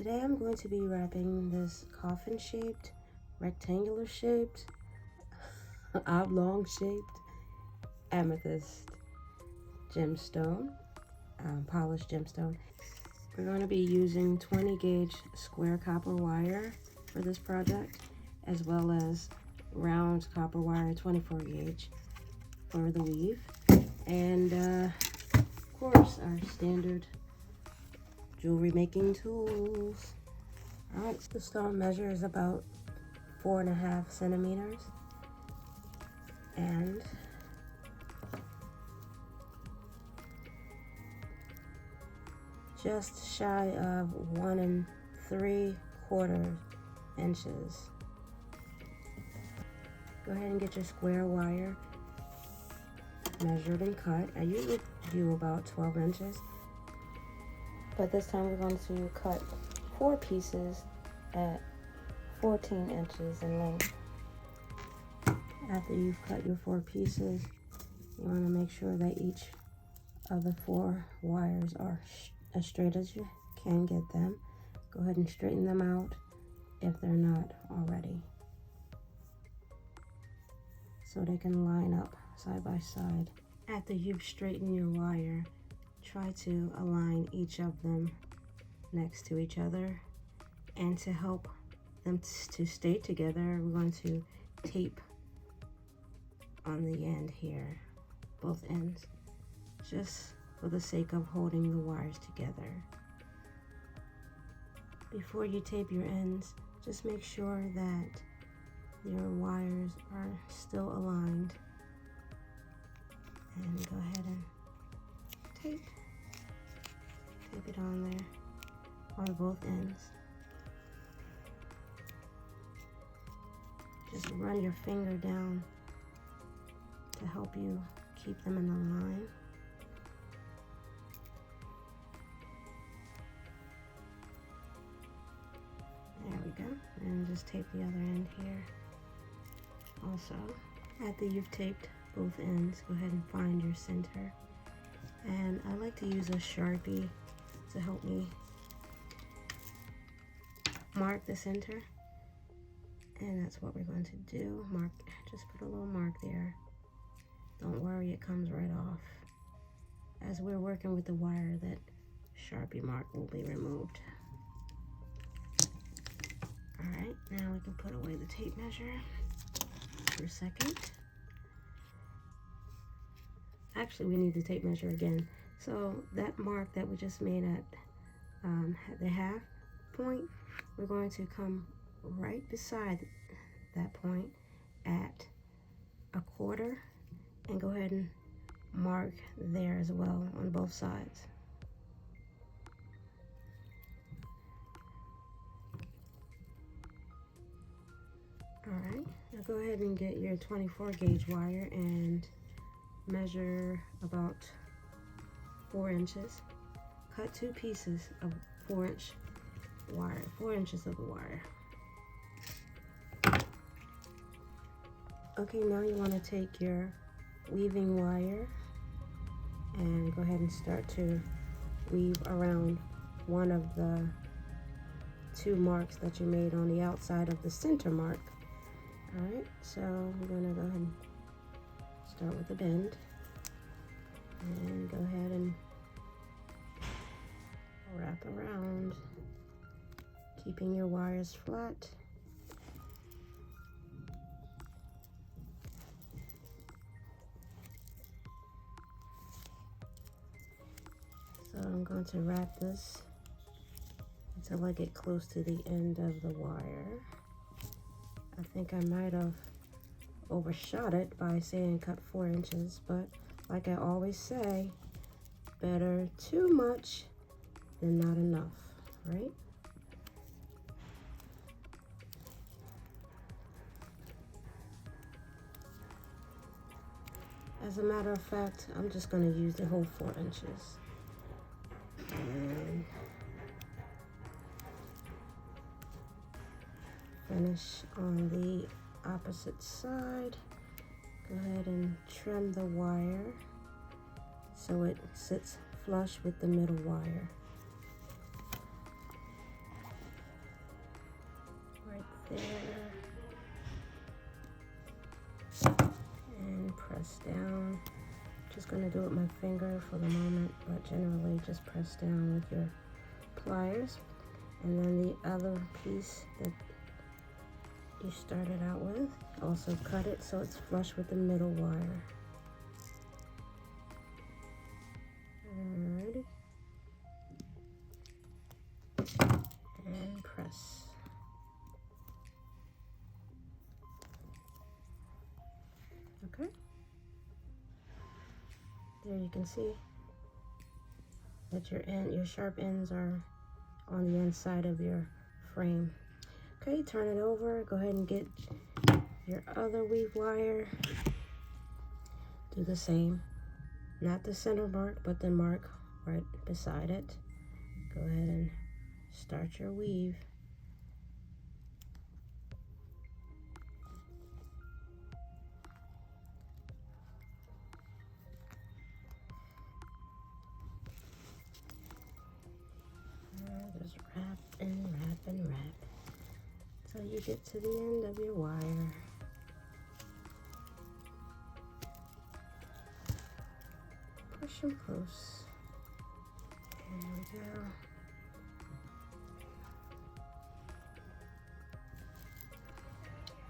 Today I'm going to be wrapping this coffin-shaped, rectangular-shaped, oblong-shaped amethyst gemstone, polished gemstone. We're going to be using 20 gauge square copper wire for this project, as well as round copper wire 24 gauge for the weave, and of course our standard jewelry making tools. All right, so the stone measure is about 4.5 centimeters, and just shy of 1 3/4 inches. Go ahead and get your square wire measured and cut. I usually do about 12 inches. But this time we're going to cut 4 pieces at 14 inches in length. After you've cut your 4 pieces, you want to make sure that each of the 4 wires are as straight as you can get them. Go ahead and straighten them out if they're not already, so they can line up side by side. After you've straightened your wire, try to align each of them next to each other, and to help them to stay together, we're going to tape on the end here, both ends, just for the sake of holding the wires together. Before you tape your ends, just make sure that your wires are still aligned, and go ahead and tape it on there on both ends. Just run your finger down to help you keep them in the line. There we go. And just tape the other end here also. After you've taped both ends, go ahead and find your center. And I like to use a Sharpie to help me mark the center. And that's what we're going to do. Mark, just put a little mark there. Don't worry, it comes right off. As we're working with the wire, that Sharpie mark will be removed. All right, now we can put away the tape measure for a second. Actually, we need the tape measure again. So that mark that we just made at the half point, we're going to come right beside that point at 1/4 and go ahead and mark there as well on both sides. All right, now go ahead and get your 24 gauge wire and measure about 4 inches. Cut 2 pieces of 4-inch wire, 4 inches of the wire. Okay, now you want to take your weaving wire and go ahead and start to weave around one of the 2 marks that you made on the outside of the center mark. All right, so I'm going to go ahead and start with the bend, and go ahead and wrap around, keeping your wires flat. So I'm going to wrap this until I get close to the end of the wire. I think I might have overshot it by saying cut 4 inches, but like I always say, better too much than not enough, right? As a matter of fact, I'm just going to use the whole 4 inches. And finish on the opposite side. Go ahead and trim the wire so it sits flush with the middle wire. press down. Just gonna do it with my finger for the moment, but generally just press down with your pliers. And then the other piece that you started out with, also cut it so it's flush with the middle wire. Alrighty. And press. Okay. There you can see that your sharp ends are on the inside of your frame. Okay, turn it over. Go ahead and get your other weave wire. Do the same. Not the center mark, but the mark right beside it. Go ahead and start your weave. Just wrap and wrap and wrap till you get to the end of your wire. Push them close. There we go.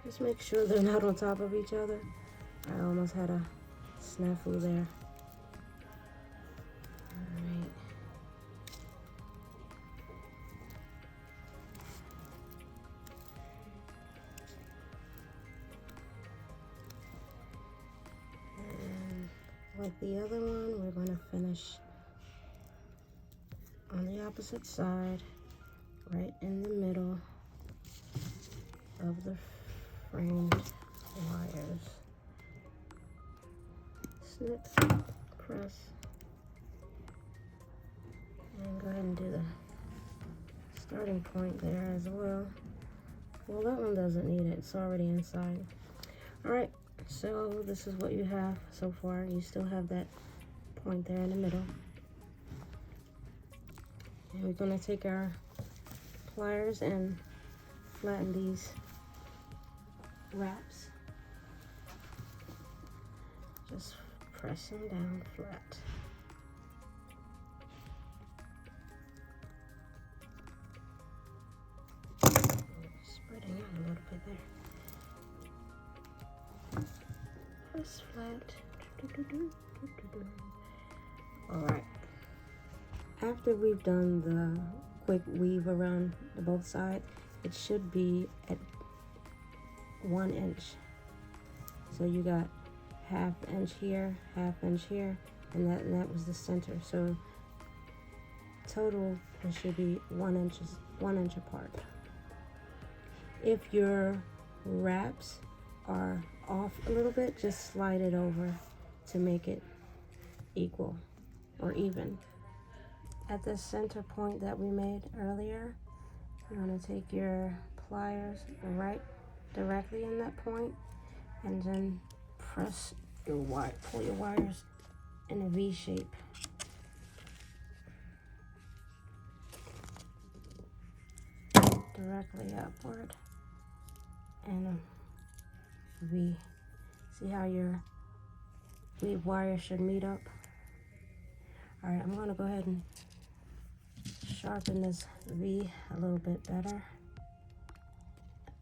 Just make sure they're not on top of each other. I almost had a snafu there. Alright. And like the other one, we're going to finish on the opposite side, right in the middle of the framed wires. Snip, press, and go ahead and do the starting point there as well. Well, that one doesn't need it, it's already inside. Alright, so this is what you have so far. You still have that point there in the middle. And we're going to take our pliers and flatten these wraps. Just press them down flat. Spreading out a little bit there. Press flat. Alright. After we've done the quick weave around the both sides, it should be at 1 inch. So you got ½ inch here, ½ inch here, and that was the center. So total it should be 1 inch apart. If your wraps are off a little bit, just slide it over to make it equal or even. At the center point that we made earlier, you want to take your pliers right directly in that point and then press your wire, pull your wires in a V shape. Directly upward and a V. See how your weave wire should meet up? Alright, I'm going to go ahead and sharpen this V a little bit better.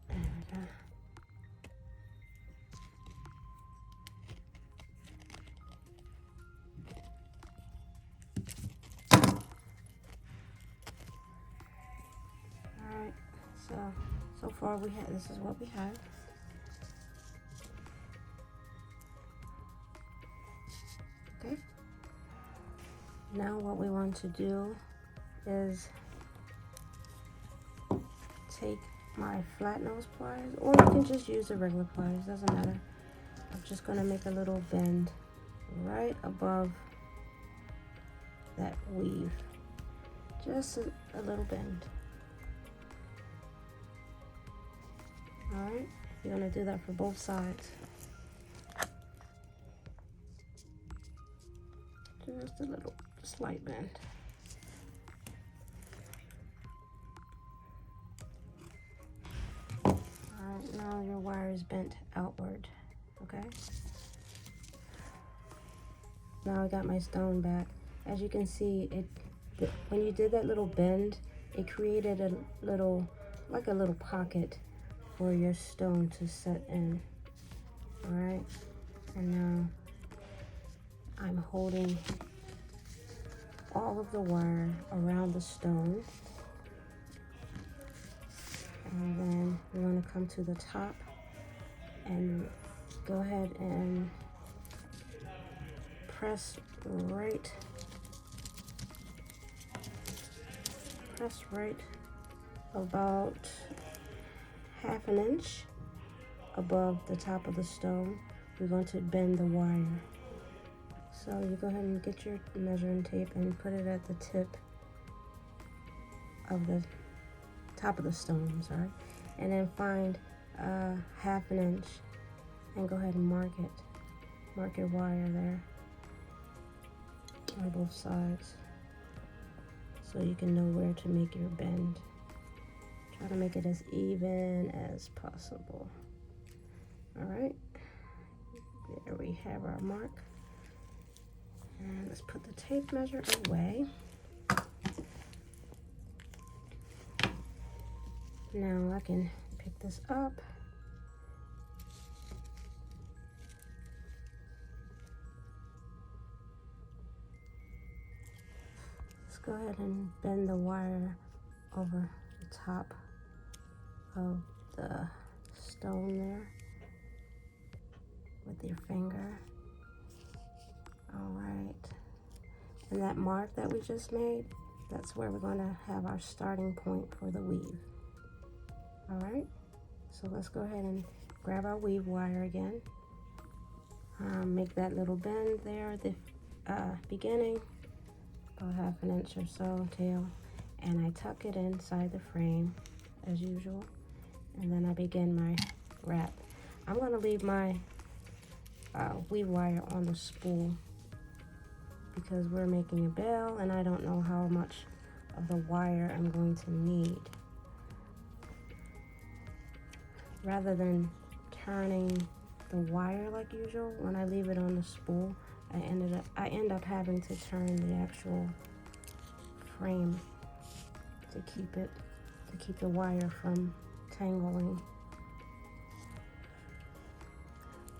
There we go. Alright, so far this is what we have. Okay. Now what we want to do is take my flat nose pliers, or you can just use the regular pliers, doesn't matter. I'm just going to make a little bend right above that weave, just a little bend. Alright, you're going to do that for both sides. Just a little slight bend. Alright, now your wire is bent outward, okay? Now I got my stone back. As you can see, when you did that little bend, it created a little, like a little pocket for your stone to set in. All right, and now I'm holding all of the wire around the stone, and then we're going to come to the top and go ahead and press right about half an inch above the top of the stone. We're going to bend the wire. So you go ahead and get your measuring tape and put it at the tip of the top of the stone, I'm sorry. And then find half an inch and go ahead and mark it. Mark your wire there on both sides so you can know where to make your bend. Try to make it as even as possible. All right, there we have our mark. And let's put the tape measure away. Now I can pick this up. Let's go ahead and bend the wire over the top of the stone there with your finger. All right, and that mark that we just made, that's where we're going to have our starting point for the weave. All right, so let's go ahead and grab our weave wire again. Make that little bend there at the beginning, about half an inch or so tail, and I tuck it inside the frame as usual, and then I begin my wrap. I'm going to leave my weave wire on the spool because we're making a bell and I don't know how much of the wire I'm going to need. Rather than turning the wire like usual, when I leave it on the spool, I end up having to turn the actual frame to keep the wire from tangling.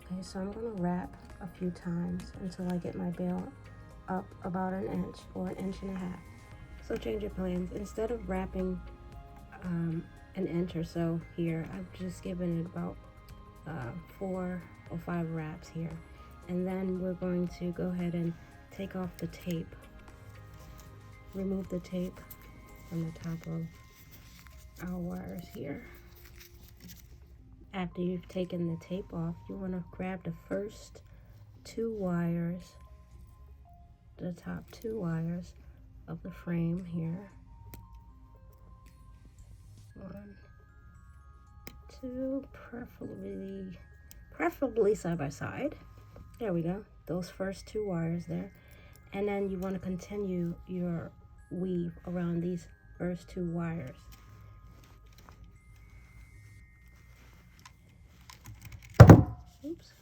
Okay, so I'm going to wrap a few times until I get my bale up about an inch or an inch and a half. So change your plans. Instead of wrapping an inch or so here, I've just given it about 4 or 5 wraps here. And then we're going to go ahead and take off the tape. Remove the tape from the top of our wires here. After you've taken the tape off, you want to grab the first 2 wires, the top 2 wires of the frame here. 1, 2, preferably side by side. There we go, those first 2 wires there. And then you want to continue your weave around these first 2 wires. Oops.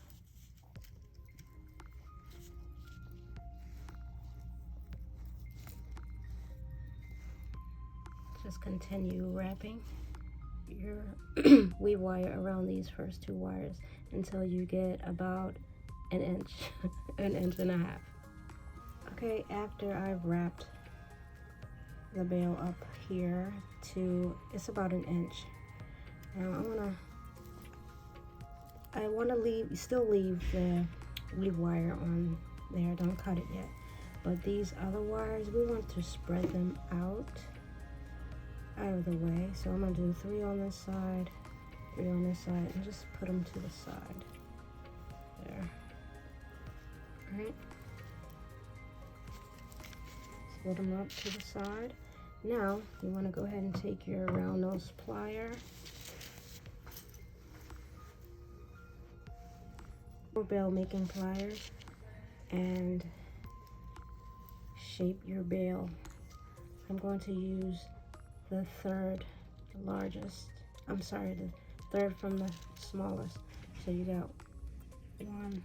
Just continue wrapping your weave wire around these first 2 wires until you get about an inch, an inch and a half. Okay, after I've wrapped the bale up here to, it's about an inch. Now I want to still leave the weave wire on there, don't cut it yet. But these other wires, we want to spread them out of the way. So I'm going to do 3 on this side, 3 on this side, and just put them to the side. There. Alright. Split them up to the side. Now, you want to go ahead and take your round nose plier, or bale making pliers, and shape your bale. I'm going to use the third largest, I'm sorry, the third from the smallest. So you got 1,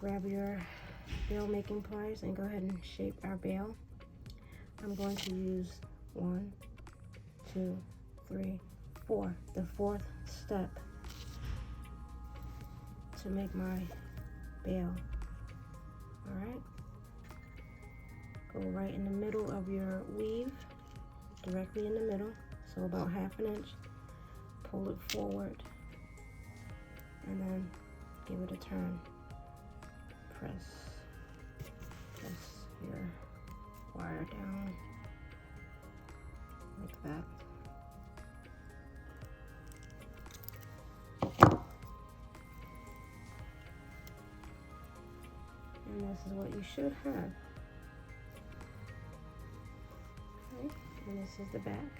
grab your bail making pliers and go ahead and shape our bail. I'm going to use 1, 2, 3, 4, the 4th step to make my bail. All right. Go right in the middle of your weave, directly in the middle, so about 1/2 inch. Pull it forward, and then give it a turn. Press your wire down like that. And this is what you should have. Okay, and this is the back.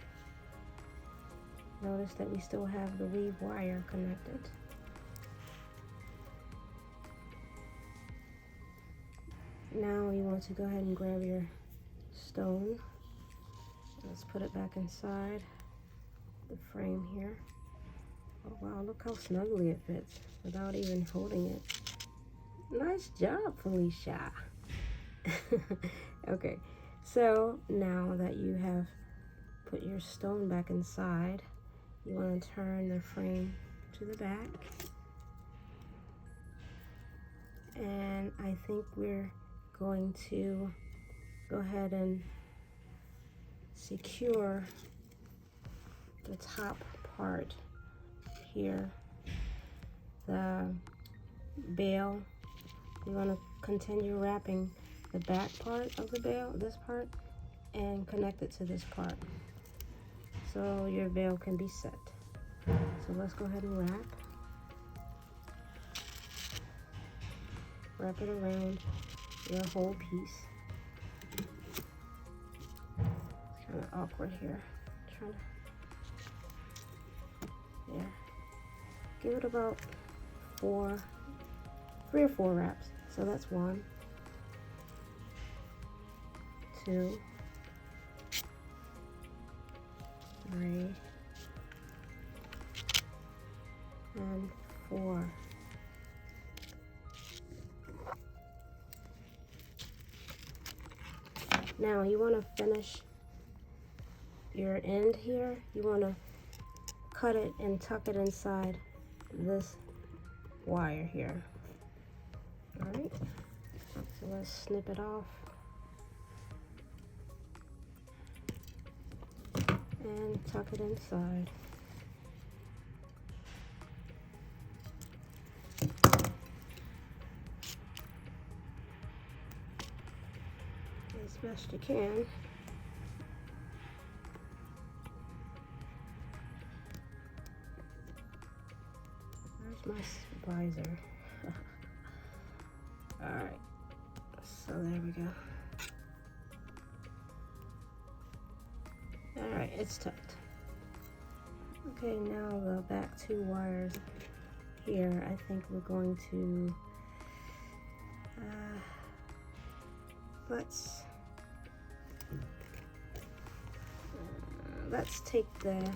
Notice that we still have the weave wire connected. Now you want to go ahead and grab your stone. Let's put it back inside the frame here. Oh wow, look how snugly it fits without even holding it. Nice job, Felicia. Okay, so now that you have put your stone back inside, you want to turn the frame to the back. And I think we're going to go ahead and secure the top part here, the bail. You want to continue wrapping the back part of the bail, this part, and connect it to this part so your bail can be set. So let's go ahead and wrap it around your whole piece. It's kind of awkward here. Yeah. Give it about 3 or 4 wraps. So that's 1, 2, 3, and 4. Now you want to finish your end here. You want to cut it and tuck it inside this wire here. All right, so let's snip it off and tuck it inside. As best you can. Where's my visor? All right, so there we go. All right, it's tucked. Okay, now the back 2 wires here, I think we're going to let's take the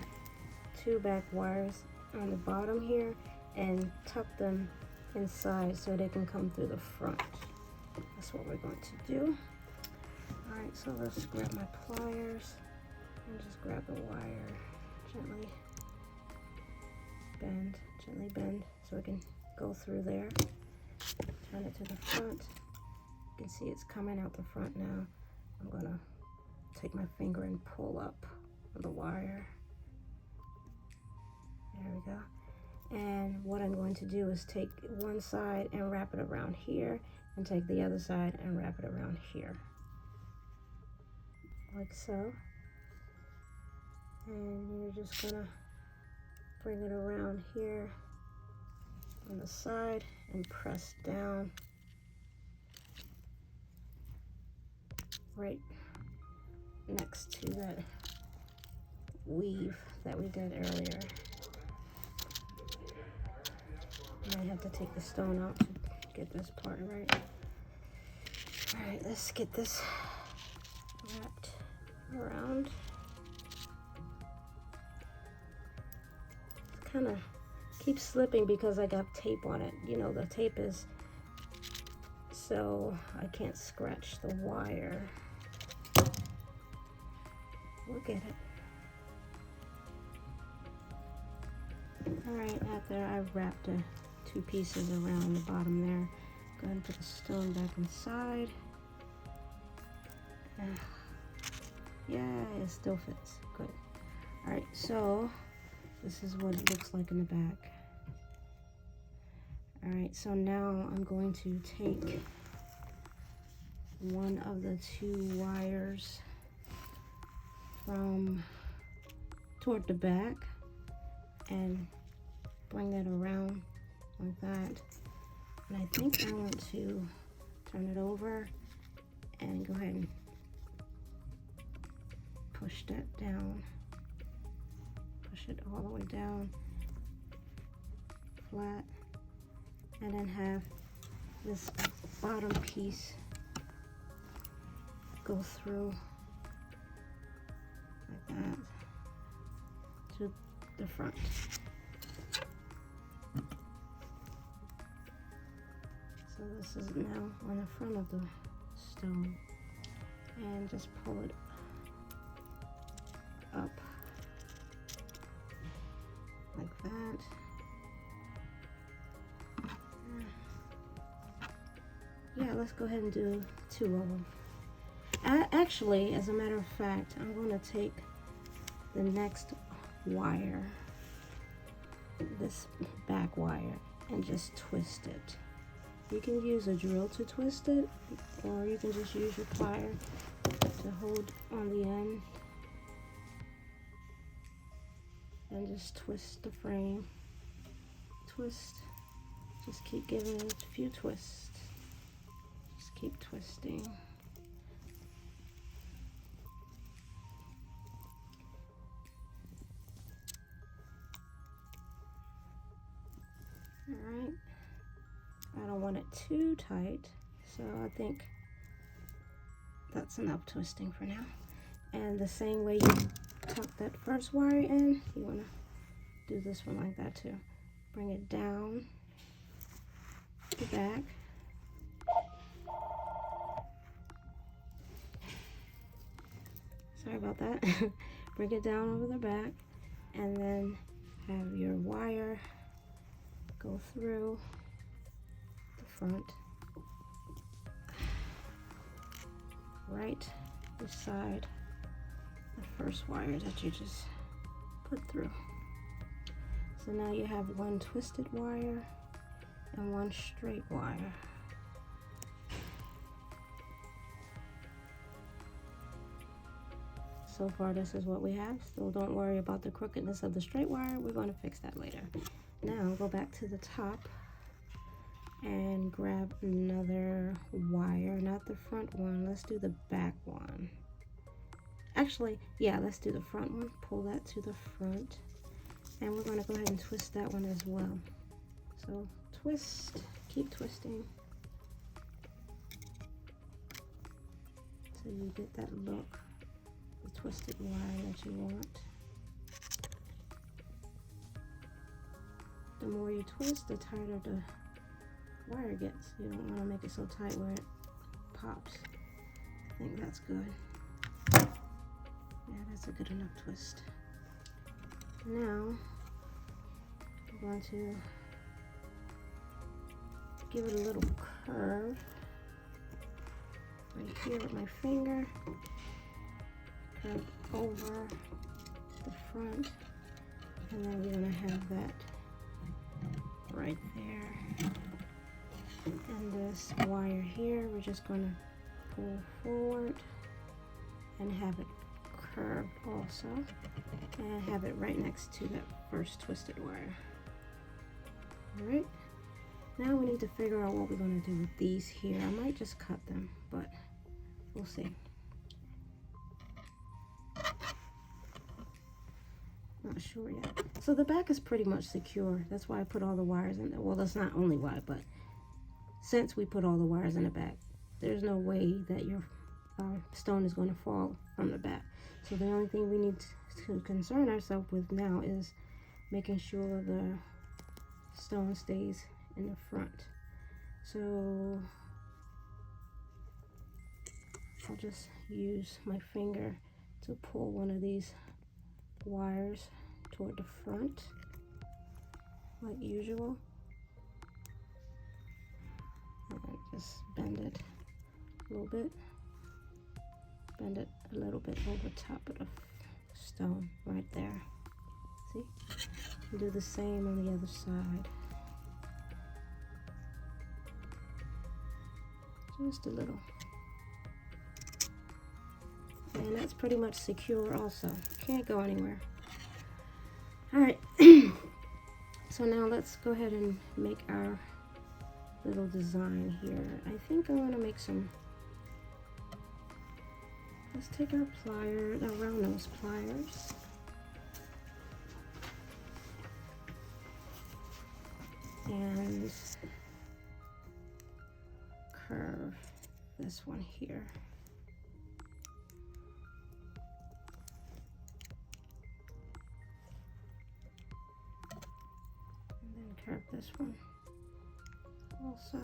2 back wires on the bottom here and tuck them inside so they can come through the front. That's what we're going to do. All right, so let's grab my pliers and just grab the wire, gently bend so it can go through there. Turn it to the front. You can see it's coming out the front now. I'm gonna take my finger and pull up the wire. There we go. And what I'm going to do is take one side and wrap it around here, and take the other side and wrap it around here, like so. And you're just gonna bring it around here on the side and press down right next to that weave that we did earlier. I might have to take the stone out to get this part right. All right, let's get this wrapped around. It kind of keeps slipping because I got tape on it. You know, the tape is so I can't scratch the wire. Look at it. Alright, after I've wrapped the two pieces around the bottom there, go ahead and put the stone back inside. Yeah, it still fits. Good. Alright, so this is what it looks like in the back. Alright, so now I'm going to take one of the two wires from toward the back and bring that around like that. And I think I want to turn it over and go ahead and push that down. Push it all the way down, flat, and then have this bottom piece go through like that to the front. So this is now on the front of the stone, and just pull it up like that. Yeah, let's go ahead and do two of them. Actually, as a matter of fact, I'm going to take the next wire, this back wire, and just twist it. You can use a drill to twist it, or you can just use your plier to hold on the end and just twist the frame. Twist. Just keep giving it a few twists. Just keep twisting. Alright. I don't want it too tight, so I think that's enough twisting for now. And the same way you tuck that first wire in, you want to do this one like that too. Bring it down the back. Sorry about that. Bring it down over the back, and then have your wire go through the front, right beside the first wire that you just put through. So now you have one twisted wire and one straight wire. So far, this is what we have. Still don't worry about the crookedness of the straight wire. We're going to fix that later. Now go back to the top and grab another wire, not the front one. Let's do the back one. Actually, yeah, let's do the front one. Pull that to the front, and we're going to go ahead and twist that one as well. So twist, keep twisting so you get that look, the twisted wire that you want. The more you twist, the tighter the wire gets. You don't want to make it so tight where it pops. I think that's good. Yeah, that's a good enough twist. Now, I'm going to give it a little curve right here with my finger. Curve over the front, and then you're going to have that right there. And this wire here, we're just going to pull forward and have it curved also, and have it right next to that first twisted wire. Alright, now we need to figure out what we're going to do with these here. I might just cut them, but we'll see. Not sure yet. So the back is pretty much secure. That's why I put all the wires in there. Well, that's not only why, but since we put all the wires in the back, there's no way that your stone is going to fall from the back. So the only thing we need to concern ourselves with now is making sure the stone stays in the front. So I'll just use my finger to pull one of these wires toward the front, like usual. And just bend it a little bit. Bend it a little bit over top of the stone right there. See? And do the same on the other side. Just a little. And that's pretty much secure also. Can't go anywhere. Alright. So now let's go ahead and make our little design here. I think I want to make some. Let's take our pliers, our round nose pliers. And curve this one here. And then curve this one also.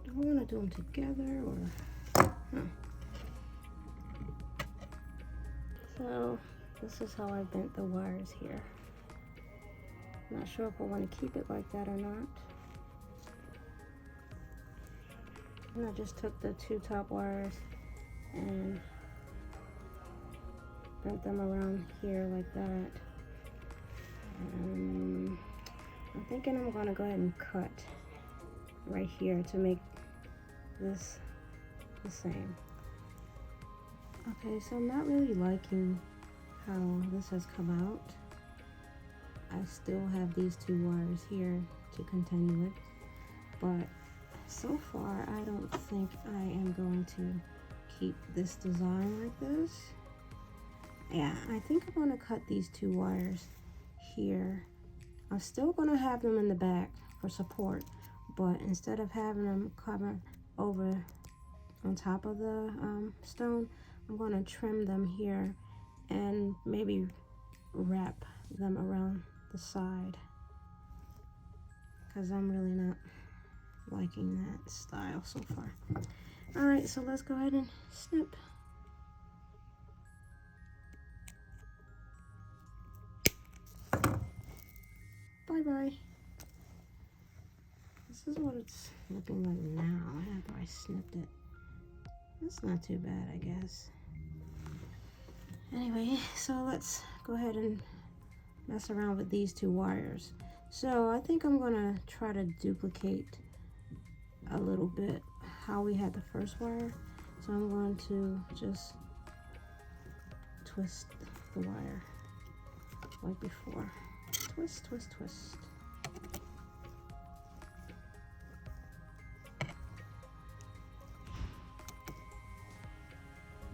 Do I want to do them together or? So this is how I bent the wires here. Not sure if I want to keep it like that or not. And I just took the two top wires and bent them around here like that. I'm thinking I'm going to go ahead and cut right here to make this the same. Okay, so I'm not really liking how this has come out. I still have these two wires here to continue it, but so far I don't think I am going to keep this design like this. Yeah, I think I'm going to cut these two wires here. I'm still going to have them in the back for support, but instead of having them cover over on top of the stone, I'm going to trim them here and maybe wrap them around the side, because I'm really not liking that style so far. All right, so let's go ahead and snip. Bye-bye. This is what it's looking like now after I snipped it. That's not too bad, I guess. Anyway, so let's go ahead and mess around with these two wires. So I think I'm gonna try to duplicate a little bit how we had the first wire. So I'm going to just twist the wire like before. Twist, twist, twist.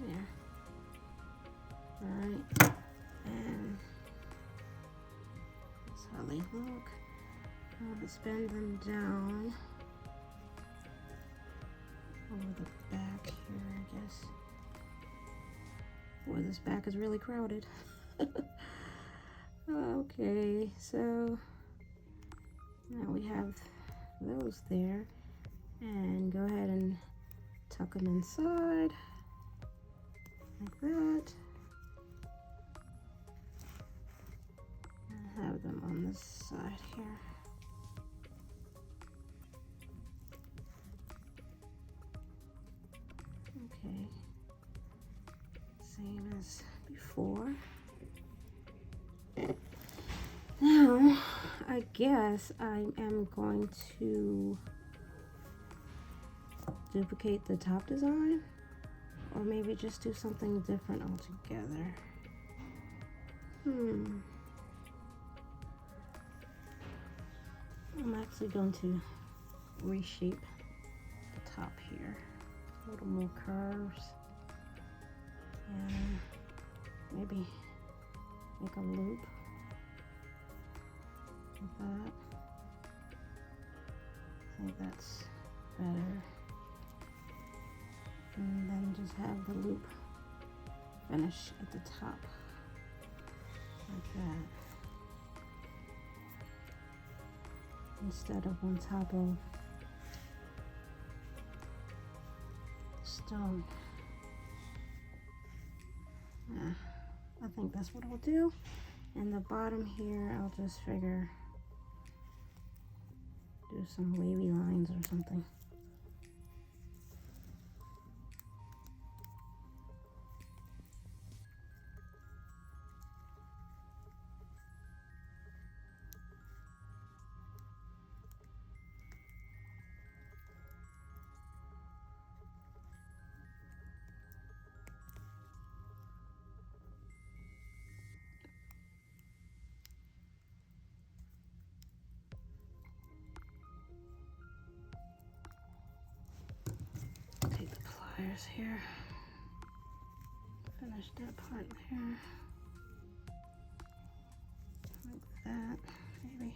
There. All right. And that's how they look. Now let's bend them down over the back here, I guess. Boy, this back is really crowded. Okay, so now we have those there, and go ahead and tuck them inside like that, and have them on this side here. Okay, same as before. Now, I guess I am going to duplicate the top design, or maybe just do something different altogether. I'm actually going to reshape the top here. A little more curves, and maybe make a loop like that. I think that's better. And then just have the loop finish at the top, like that. Instead of on top of stone. I think that's what I'll do. And the bottom here, I'll just figure do some wavy lines or something. Take the pliers here, finish that part there, like that, maybe.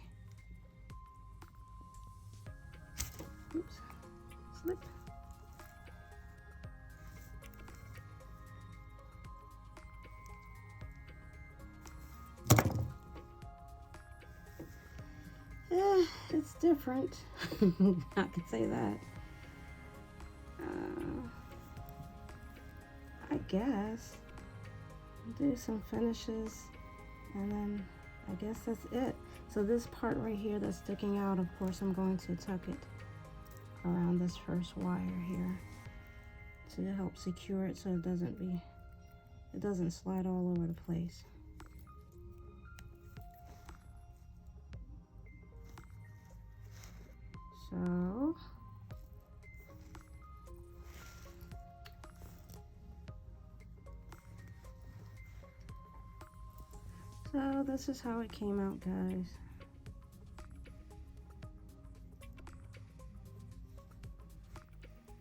Oops, slip. Yeah, it's different. I can say that. I guess do some finishes, and then I guess that's it. So this part right here that's sticking out, of course I'm going to tuck it around this first wire here to help secure it so it doesn't slide all over the place. So this is how it came out, guys.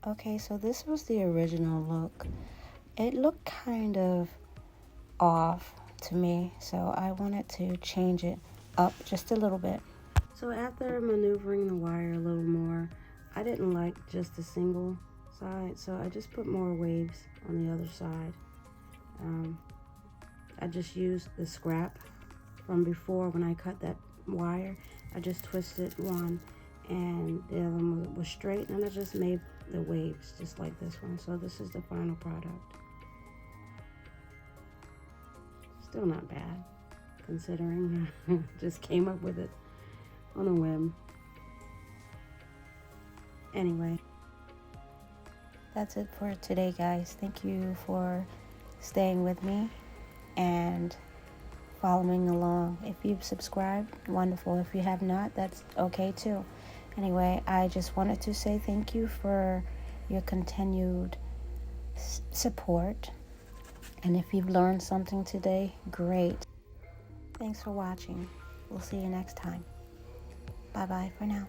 Okay, so this was the original look. It looked kind of off to me, so I wanted to change it up just a little bit. So after maneuvering the wire a little more, I didn't like just a single side, so I just put more waves on the other side. I just used the scrap from before when I cut that wire. I just twisted one and the other one was straight, and I just made the waves just like this one. So this is the final product. Still not bad considering I just came up with it on a whim. Anyway, that's it for today, guys. Thank you for staying with me and following along. If you've subscribed, wonderful. If you have not, that's okay too. Anyway, I just wanted to say thank you for your continued support. And if you've learned something today, great. Thanks for watching. We'll see you next time. Bye-bye for now.